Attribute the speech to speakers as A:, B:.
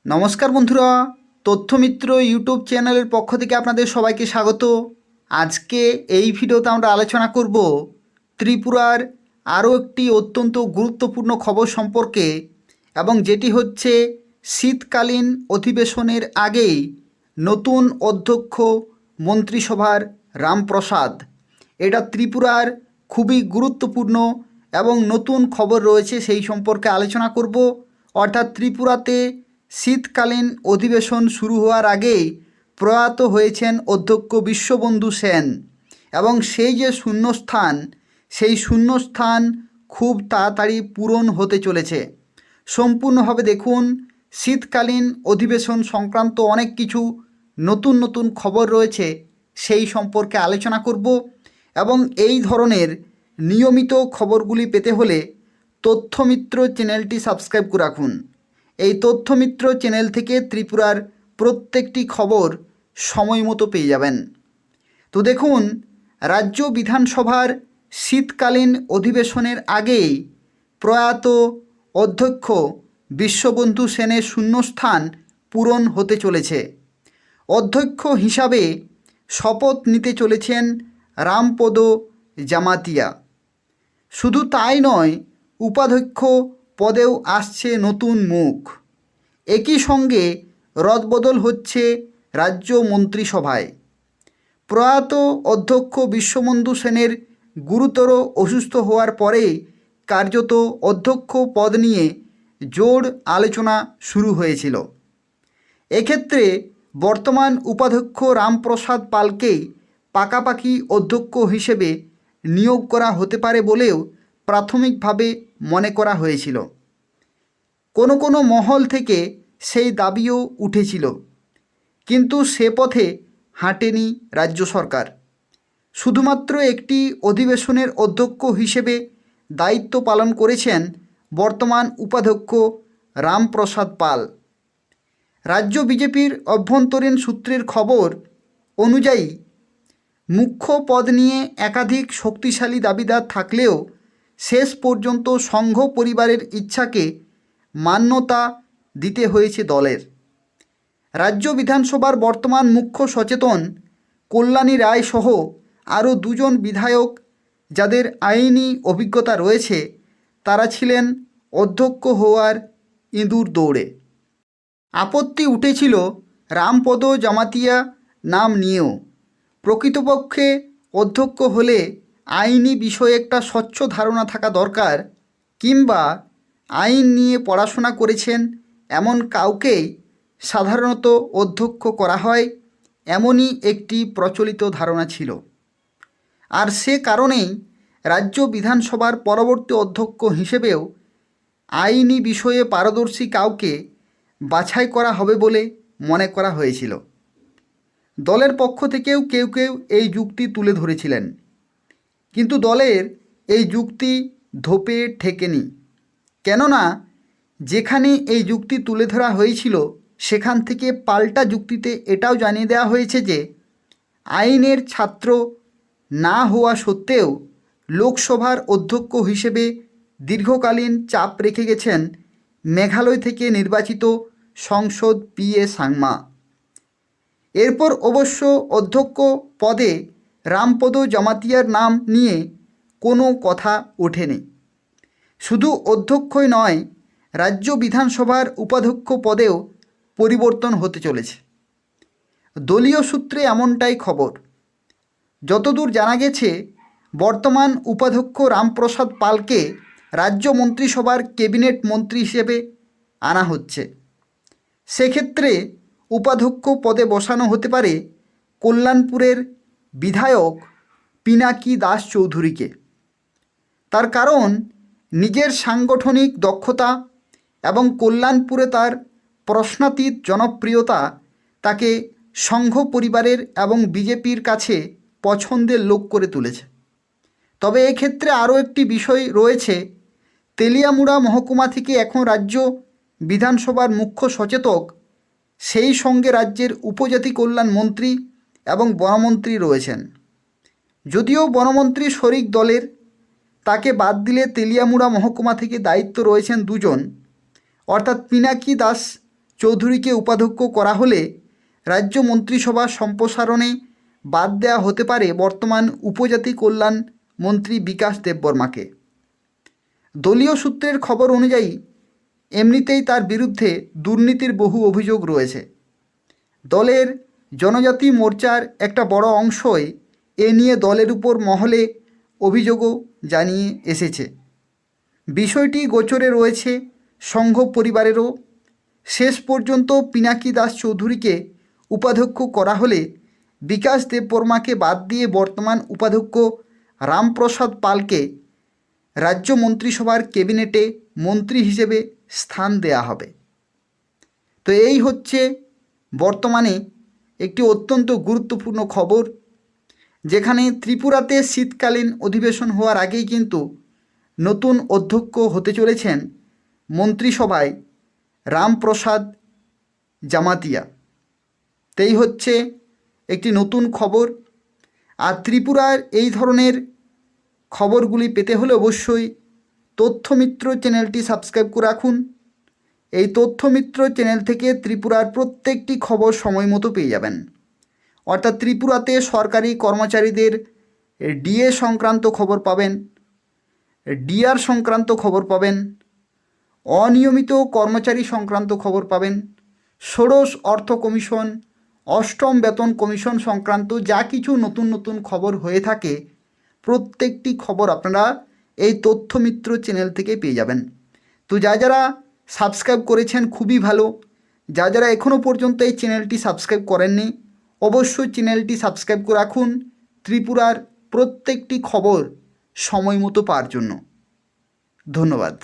A: নমস্কার বন্ধুরা, তথ্যমিত্র ইউটিউব চ্যানেলের পক্ষ থেকে আপনাদের সবাইকে স্বাগত। আজকে এই ভিডিওতে আমরা আলোচনা করব ত্রিপুরার আরও একটি অত্যন্ত গুরুত্বপূর্ণ খবর সম্পর্কে, এবং যেটি হচ্ছে শীতকালীন অধিবেশনের আগেই নতুন অধ্যক্ষ মন্ত্রিসভার রামপ্রসাদ। এটা ত্রিপুরার খুবই গুরুত্বপূর্ণ এবং নতুন খবর রয়েছে, সেই সম্পর্কে আলোচনা করব। অর্থাৎ ত্রিপুরাতে শীতকালীন অধিবেশন শুরু হওয়ার আগেই প্রয়াত হয়েছেন অধ্যক্ষ বিশ্ববন্ধু সেন, এবং সেই যে শূন্যস্থান, সেই শূন্যস্থান খুব তাড়াতাড়ি পূরণ হতে চলেছে। সম্পূর্ণভাবে দেখুন, শীতকালীন অধিবেশন সংক্রান্ত অনেক কিছু নতুন নতুন খবর রয়েছে, সেই সম্পর্কে আলোচনা করব। এবং এই ধরনের নিয়মিত খবরগুলি পেতে হলে তথ্যমিত্র চ্যানেলটি সাবস্ক্রাইব করে রাখুন। এই তথ্যমিত্র চ্যানেল থেকে ত্রিপুরার প্রত্যেকটি খবর সময় মতো পেয়ে যাবেন। তো দেখুন, রাজ্য বিধানসভার শীতকালীন অধিবেশনের আগেই প্রয়াত অধ্যক্ষ বিশ্ববন্ধু সেনের শূন্যস্থান পূরণ হতে চলেছে। অধ্যক্ষ হিসাবে শপথ নিতে চলেছেন রামপদ জামাতিয়া। শুধু তাই নয়, উপাধ্যক্ষ পদেও আসছে নতুন মুখ। একই সঙ্গে রদবদল হচ্ছে রাজ্য মন্ত্রিসভায়। প্রয়াত অধ্যক্ষ বিশ্ববন্ধু সেনের গুরুতর অসুস্থ হওয়ার পরে কার্যত অধ্যক্ষ পদ নিয়ে জোর আলোচনা শুরু হয়েছিল। এক্ষেত্রে বর্তমান উপাধ্যক্ষ রামপ্রসাদ পালকেই পাকাপাকি অধ্যক্ষ হিসেবে নিয়োগ করা হতে পারে বলেও প্রাথমিকভাবে মনে করা হয়েছিল। কোনো কোনো মহল থেকে সেই দাবিও উঠেছিল, কিন্তু সে পথে হাঁটেনি রাজ্য সরকার। শুধুমাত্র একটি অধিবেশনের অধ্যক্ষ হিসেবে দায়িত্ব পালন করেছেন বর্তমান উপাধ্যক্ষ রামপ্রসাদ পাল। রাজ্য বিজেপির অভ্যন্তরীণ সূত্রের খবর অনুযায়ী মুখ্য পদ নিয়ে একাধিক শক্তিশালী দাবিদার থাকলেও শেষ পর্যন্ত সংঘ পরিবারের ইচ্ছাকে মান্যতা দিতে হয়েছে দলের। রাজ্য বিধানসভার বর্তমান মুখ্য সচেতন কল্যাণী রায় সহ আরও দুজন বিধায়ক যাদের আইনি অভিজ্ঞতা রয়েছে, তারা ছিলেন অধ্যক্ষ হওয়ার ইঁদুর দৌড়ে। আপত্তি উঠেছিল রামপদ জামাতিয়া নাম নিয়েও। প্রকৃতপক্ষে অধ্যক্ষ হলে আইনি বিষয়ে একটা স্বচ্ছ ধারণা থাকা দরকার, কিংবা আইন নিয়ে পড়াশোনা করেছেন এমন কাউকেই সাধারণত অধ্যক্ষ করা হয়, এমনই একটি প্রচলিত ধারণা ছিল। আর সে কারণেই রাজ্য বিধানসভার পরবর্তী অধ্যক্ষ হিসেবেও আইনি বিষয়ে পারদর্শী কাউকে বাছাই করা হবে বলে মনে করা হয়েছিল। দলের পক্ষ থেকেও কেউ কেউ এই যুক্তি তুলে ধরেছিলেন, কিন্তু দলের এই যুক্তি ধোপে ঠেকেনি। কেননা যেখানে এই যুক্তি তুলে ধরা হয়েছিল, সেখান থেকে পাল্টা যুক্তিতে এটাও জানিয়ে দেওয়া হয়েছে যে আইনের ছাত্র না হওয়া সত্ত্বেও লোকসভার অধ্যক্ষ হিসেবে দীর্ঘকালীন চাপ রেখে গেছেন মেঘালয় থেকে নির্বাচিত সংসদ পি.এ. সাংমা। এরপর অবশ্য অধ্যক্ষ পদে রামপদ জামাতিয়ার নাম নিয়ে কোনো কথা ওঠেনি। শুধু অধ্যক্ষই নয়, রাজ্য বিধানসভার উপাধ্যক্ষ পদেও পরিবর্তন হতে চলেছে। দলীয় সূত্রে এমনটাই খবর। যতদূর জানা গেছে, বর্তমান উপাধ্যক্ষ রামপ্রসাদ পালকে রাজ্য মন্ত্রিসভার ক্যাবিনেট মন্ত্রী হিসেবে আনা হচ্ছে। সেক্ষেত্রে উপাধ্যক্ষ পদে বসানো হতে পারে কল্যাণপুরের বিধায়ক পিনাকি দাস চৌধুরীকে। তার কারণ, নিজের সাংগঠনিক দক্ষতা এবং কল্যাণপুরে তার প্রশ্নাতীত জনপ্রিয়তা তাকে সংঘ পরিবারের এবং বিজেপির কাছে পছন্দের লোক করে তুলেছে। তবে এক্ষেত্রে আরও একটি বিষয় রয়েছে। তেলিয়ামুড়া মহকুমা থেকে এখন রাজ্য বিধানসভার মুখ্য সচেতক, সেই সঙ্গে রাজ্যের উপজাতি কল্যাণ মন্ত্রী এবং বনমন্ত্রী রয়েছেন। যদিও বনমন্ত্রী শরিক দলের, তাকে বাদ দিলে তেলিয়ামুড়া মহকুমা থেকে দায়িত্ব রয়েছেন দুজন, অর্থাৎ পিনাকি দাস চৌধুরীকে উপাধ্যক্ষ করা হলে রাজ্য মন্ত্রিসভা সম্প্রসারণে বাদ দেওয়া হতে পারে বর্তমান উপজাতি কল্যাণ মন্ত্রী বিকাশ দেববর্মাকে। দলীয় সূত্রের খবর অনুযায়ী এমনিতেই তার বিরুদ্ধে দুর্নীতির বহু অভিযোগ রয়েছে। দলের জনজাতি মোর্চার একটা বড় অংশই এ নিয়ে দলের উপর মহলে অভিযোগও জানিয়ে এসেছে। বিষয়টি গোচরে রয়েছে সংঘ পরিবারেরও। শেষ পর্যন্ত পিনাকি দাস চৌধুরীকে উপাধ্যক্ষ করা হলে বিকাশ দেববর্মাকে বাদ দিয়ে বর্তমান উপাধ্যক্ষ রামপ্রসাদ পালকে রাজ্য মন্ত্রিসভার ক্যাবিনেটে মন্ত্রী হিসেবে স্থান দেয়া হবে। তো এই হচ্ছে বর্তমানে একটি অত্যন্ত গুরুত্বপূর্ণ খবর, যেখানে ত্রিপুরাতে শীতকালীন অধিবেশন হওয়ার আগেই কিন্তু নতুন অধ্যক্ষ হতে চলেছেন মন্ত্রিসভায় রামপ্রসাদ জামাতিয়া। এই হচ্ছে একটি নতুন খবর। আর ত্রিপুরার এই ধরনের খবরগুলি পেতে হলে অবশ্যই তথ্যমিত্র চ্যানেলটি সাবস্ক্রাইব করে রাখুন। এই তথ্যমিত্র চ্যানেল থেকে ত্রিপুরার প্রত্যেকটি খবর সময় মতো পেয়ে যাবেন। অর্থাৎ ত্রিপুরাতে সরকারি কর্মচারীদের ডিএ সংক্রান্ত খবর পাবেন, ডিআর সংক্রান্ত খবর পাবেন, অনিয়মিত কর্মচারী সংক্রান্ত খবর পাবেন, ষোড়শ অর্থ কমিশন, অষ্টম বেতন কমিশন সংক্রান্ত যা কিছু নতুন নতুন খবর হয়ে থাকে প্রত্যেকটি খবর আপনারা এই তথ্যমিত্র চ্যানেল থেকে পেয়ে যাবেন। তো যারা সাবস্ক্রাইব করেছেন খুবই ভালো, যারা এখনও পর্যন্ত এই চ্যানেলটি সাবস্ক্রাইব করেননি অবশ্যই চ্যানেলটি সাবস্ক্রাইব করে রাখুন ত্রিপুরার প্রত্যেকটি খবর সময় মতো পাওয়ার জন্য। ধন্যবাদ।